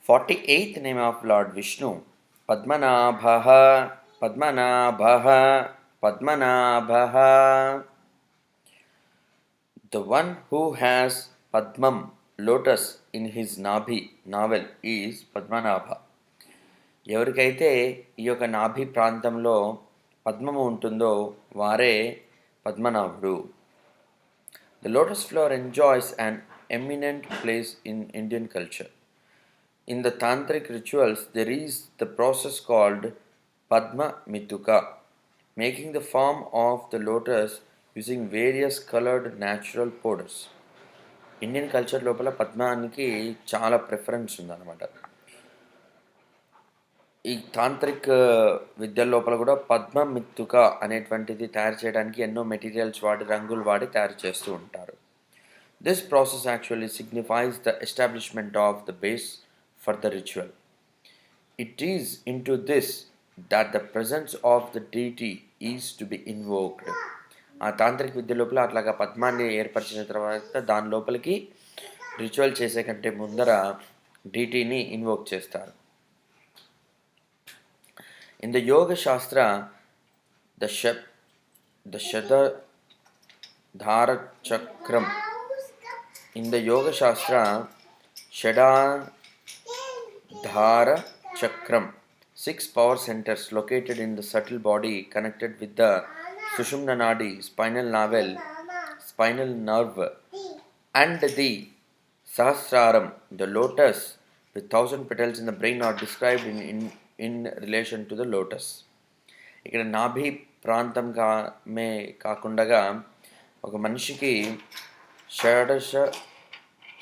48th name of Lord Vishnu, Padmanabhaha, Padmanabhaha, Padmanabhaha. The one who has Padmam, lotus, in his navel is Padmanabha. ఎవరికైతే ఈ యొక్క నాభి ప్రాంతంలో పద్మము ఉంటుందో వారే పద్మనాభుడు. The lotus flower enjoys an eminent place in Indian culture. In the tantric rituals, there is the process called Padma Mituka, making the form of the lotus using various colored natural powders. Indian culture లోపల పద్మానికి చాలా preference ఉందన్నమాట. ఈ tantric విద్య లోపల కూడా పద్మ మిత్తుక అనేటువంటిది తయారు చేయడానికి ఎన్నో మెటీరియల్స్ వాడి రంగులు వాడి తయారు చేస్తూ ఉంటారు. This process actually signifies the establishment of the base for the ritual. It is in to this that the presence of the deity is to be invoked. ఆ తాంత్రిక విద్య లోపల అట్లాగా పద్మాన్ని ఏర్పరిచిన తర్వాత దాని లోపలికి రిచువల్ చేసే కంటే ముందర డీటీని ఇన్వోక్ చేస్తారు. In the Yoga Shastra, the Shadadhara Chakram. In the Yoga Shastra, Shadadhara Chakram, 6 power centers located in the subtle body connected with the Sushumna Nadi, spinal nerve, and the Sahasraram, the lotus with 1000 petals in the brain, are described in relation to the lotus. ఇక్కడ నాభి ప్రాంతం కాకుండా ఒక మనిషికి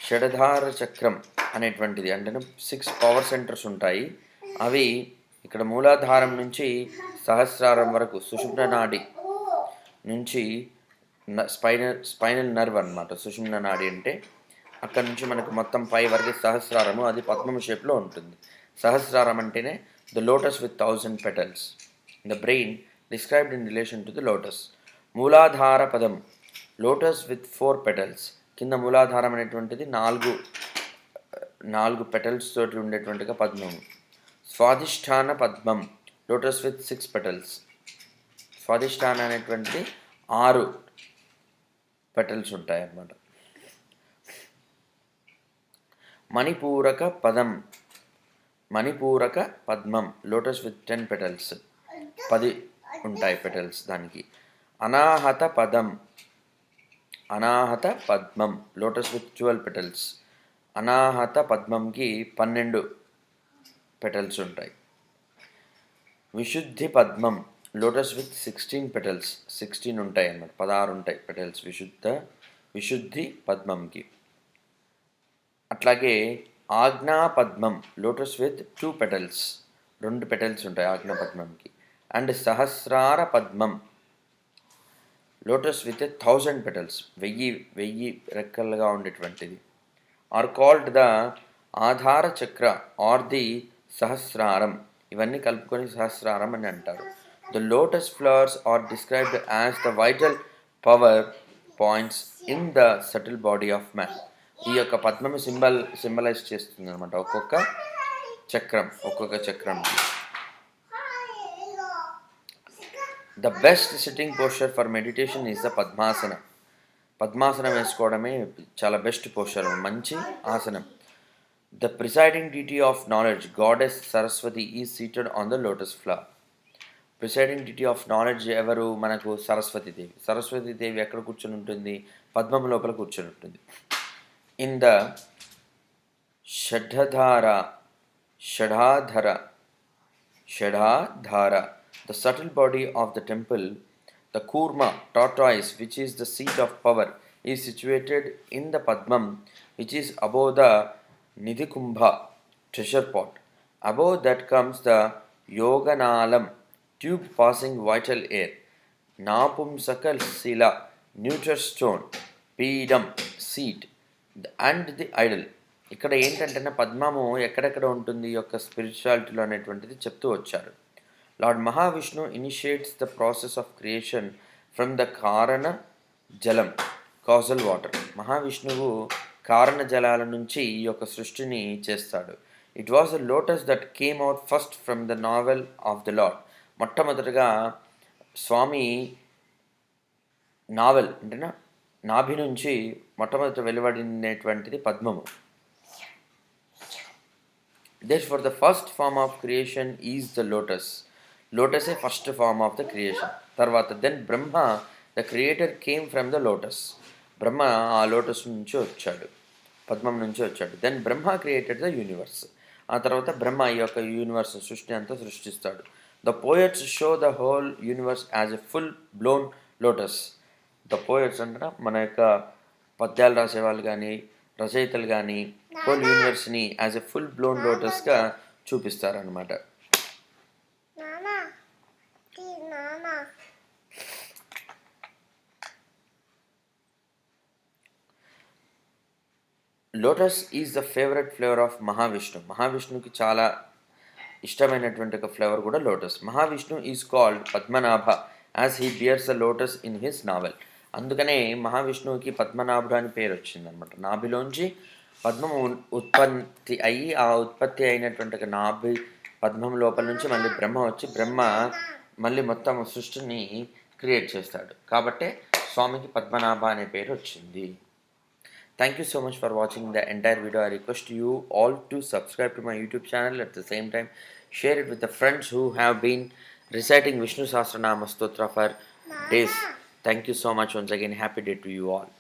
షడధార చక్రం అనేటువంటిది అంటే 6 power centres ఉంటాయి. అవి ఇక్కడ మూలాధారం నుంచి సహస్రారం వరకు సుషుమ్న నాడి నుంచి స్పైనల్ నర్వ్ అన్నమాట. సుషుమ్న నాడి అంటే అక్కడ నుంచి మనకు మొత్తం పై వరకు సహస్రారము, అది పద్మం షేప్లో ఉంటుంది. సహస్రారం అంటేనే the lotus with 1000 petals. In the brain, described in relation to the lotus. Mooladhara padam, lotus with 4 petals. కింద మూలాధారం అనేటువంటిది 4 పెటల్స్ తోటి ఉండేటువంటిగా పద్మం. స్వాధిష్టాన పద్మం, లోటస్ విత్ 6 petals. స్వాధిష్టాన అనేటువంటిది 6 పెటల్స్ ఉంటాయి అన్నమాట. మణిపూరక పదం, మణిపూరక పద్మం, లోటస్ విత్ 10 petals, 10 ఉంటాయి పెటల్స్ దానికి. అనాహత పదం, అనాహత పద్మం, లోటస్ విత్ 12 petals. అనాహత పద్మంకి 12 పెటల్స్ ఉంటాయి. విశుద్ధి పద్మం, లోటస్ విత్ 16 petals, 16 ఉంటాయి అన్నమాట, 16 ఉంటాయి పెటల్స్ విశుద్ధి పద్మంకి. అట్లాగే ఆజ్ఞా పద్మం, లోటస్ విత్ 2 petals, 2 పెటల్స్ ఉంటాయి ఆజ్ఞా పద్మంకి. అండ్ సహస్రార పద్మం, లోటస్ విత్ 1000 petals, 1000 రెక్కలుగా ఉండేటువంటిది. ఆర్ కాల్డ్ ద ఆధార చక్ర ఆర్ ది సహస్రారం. ఇవన్నీ కలుపుకొని సహస్రారం అని అంటారు. The lotus flowers are described as the vital power points in the subtle body of man. ఈ యొక్క పద్మము సింబలైజ్ చేస్తుంది అనమాట ఒక్కొక్క చక్రం. The best sitting posture for meditation is the Padmasana. పద్మాసనం వేసుకోవడమే చాలా బెస్ట్ పోస్చర్, మంచి ఆసనం. The presiding deity of knowledge, goddess Saraswati, is seated on the lotus flower. Presiding deity of knowledge ఎవరు? మనకు సరస్వతీదేవి. సరస్వతీదేవి ఎక్కడ కూర్చొని ఉంటుంది? పద్మం లోపల కూర్చొని ఉంటుంది. In the Shadhara, the subtle body of the temple, the Kurma, tortoise, which is the seat of power, is situated in the Padmam, which is above the Nidhikumbha, treasure pot. Above that comes the Yoganalam, tube passing vital air, Napumsaka Sila, neuter stone, Pedam, seat, and the Idol. ఇక్కడ ఏంటంటే పద్మము ఎక్కడెక్కడ ఉంటుంది యొక్క స్పిరిచువాలిటీలో అనేటువంటిది చెప్తూ వచ్చారు. Lord Mahavishnu initiates the process of creation from the కారణ జలం, కాజల్ వాటర్. మహావిష్ణువు కారణ జలాల నుంచి ఈ యొక్క సృష్టిని చేస్తాడు. It was a lotus that came out first from the novel of the Lord. మొట్టమొదటిగా స్వామి నావెల్ అంటేనా నాభి నుంచి మొట్టమొదటి వెలువడినటువంటిది పద్మము. Therefore, the first form of creation is the lotus. Lotus is first form of the creation. Tarvata, then Brahma, the creator, came from the lotus. Brahma ఆ lotus నుంచి వచ్చాడు, పద్మం నుంచి వచ్చాడు. Then Brahma created the universe. ఆ తర్వాత బ్రహ్మ ఈ యొక్క యూనివర్స్ సృష్టి అంతా సృష్టిస్తాడు. The poets show the whole universe as a full blown lotus. The poets అంటే మన యొక్క పద్యాలు రాసేవాళ్ళు కానీ రచయితలు కానీ హోల్ యూనివర్స్ని యాజ్ ఎ ఫుల్ బ్లోన్ లోటస్గా చూపిస్తారనమాట. Lotus is the favourite flavour of Mahavishnu. మహావిష్ణుకి చాలా ఇష్టమైనటువంటి ఒక ఫ్లేవర్ కూడా lotus. Mahavishnu is called Padmanabha as he bears the lotus in his navel. అందుకనే మహావిష్ణువుకి పద్మనాభుడు అని పేరు వచ్చిందనమాట. నాభిలోంచి పద్మం ఉత్పత్తి అయ్యి ఆ ఉత్పత్తి అయినటువంటి నాభి పద్మం లోపల నుంచి మళ్ళీ బ్రహ్మ వచ్చి బ్రహ్మ మళ్ళీ మొత్తం సృష్టిని క్రియేట్ చేస్తాడు. కాబట్టే స్వామికి పద్మనాభ అనే పేరు వచ్చింది. Thank you so much for watching the entire video. I request you all to subscribe to my YouTube channel. At the same time, share it with the friends who have been reciting Vishnu Sahasranama Stotra for days. Thank you so much once again. Happy day to you all.